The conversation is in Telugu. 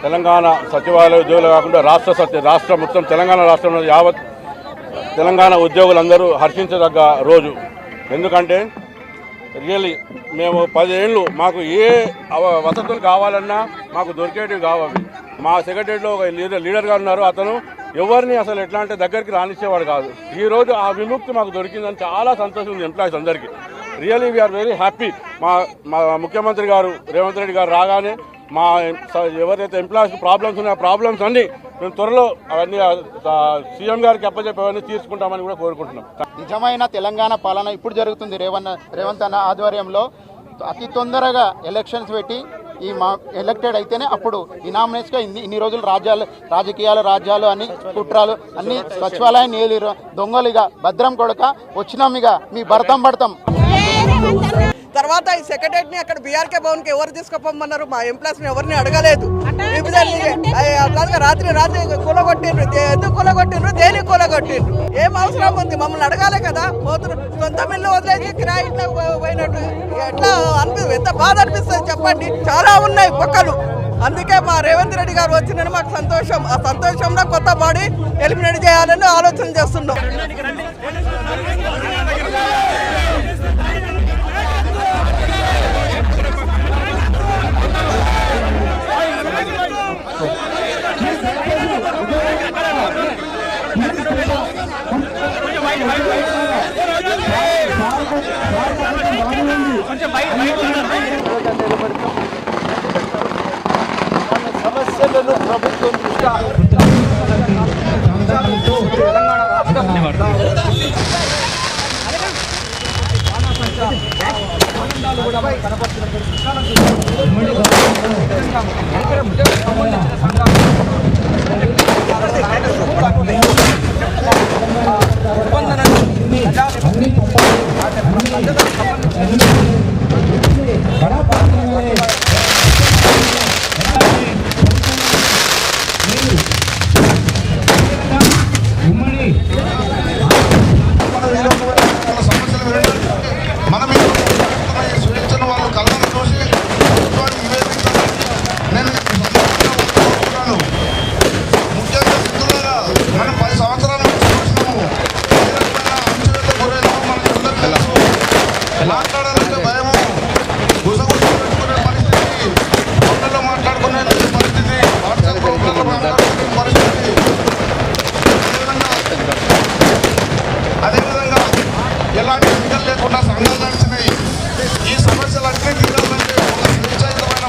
తెలంగాణ సచివాలయ ఉద్యోగులు కాకుండా రాష్ట్ర మొత్తం తెలంగాణ రాష్ట్రంలో యావత్ తెలంగాణ ఉద్యోగులందరూ హర్షించదగ్గ రోజు. ఎందుకంటే రియల్లీ మేము 10 ఏళ్ళు మాకు ఏ వసతులు కావాలన్నా మాకు దొరికేటివి కావాలి. మా సెక్రటరీలో ఒక లీడర్ గారు ఉన్నారు. అతను ఎవరిని అసలు ఎట్లా అంటే దగ్గరికి రానిచ్చేవాడు కాదు. ఈరోజు ఆ విముక్తి మాకు దొరికిందని చాలా సంతోషం ఉంది ఎంప్లాయీస్ అందరికీ. Really we are very happy. మా ముఖ్యమంత్రి గారు రేవంత్ రెడ్డి గారు రాగానే మా ఎవరైతే ఎంప్లాయీస్ ప్రాబ్లమ్స్ ఉన్నాయో ఆ ప్రాబ్లమ్స్ అన్నీ మేము త్వరలో అవన్నీ సీఎం గారికి అప్పచెప్పవన్నీ తీసుకుంటామని కూడా కోరుకుంటున్నాం. నిజమైన తెలంగాణ పాలన ఇప్పుడు జరుగుతుంది. రేవంత్ అన్న ఆధ్వర్యంలో అతి తొందరగా ఎలక్షన్స్ పెట్టి ఎలక్టెడ్ అయితేనే అప్పుడు ఇనామినేట్స్గా ఇన్ని రోజులు రాజ్యాలు అన్ని కుట్రాలు అన్ని సచివాలయం ఏలిరు దొంగలుగా భద్రం కొడక వచ్చినామిగా మీ భర్తం పడతాం. తర్వాత ఈ సెక్రటరీని అక్కడ బీఆర్కే భవన్కి ఎవరు తీసుకుపోమన్నారు? మా ఎంప్లాయీస్ని ఎవరిని అడగలేదు. రాత్రి కూలగొట్టిండ్రు. ఎందుకు కూలగొట్టిండ్రు? దేనికి కూలగొట్టిండ్రు? ఏం అవసరం ఉంది? మమ్మల్ని అడగాలి కదా. సొంత మిల్లు వదిలేసి కిరాయి ఇట్లా పోయినట్టు ఎట్లా అనిపిస్తుంది? ఎంత బాధ అనిపిస్తుంది చెప్పండి. చాలా ఉన్నాయి పక్కలు. అందుకే మా రేవంత్ రెడ్డి గారు వచ్చిందని మాకు సంతోషం. ఆ సంతోషంలో కొత్త బాడీ ఎలిమినేట్ చేయాలని ఆలోచన చేస్తున్నాం. సమస్యలను ప్రభుత్వం మాట్లాడాలంటే భయము, గుసగుసపెట్టుకునే పరిస్థితి, ఫోన్లలో మాట్లాడుకునే పరిస్థితి, వాట్సాప్ గ్రూపులలో మాట్లాడుకునే పరిస్థితి. అదేవిధంగా ఎలాంటి ఎన్నికలు లేకుండా సంఘాలు నడిచినాయి.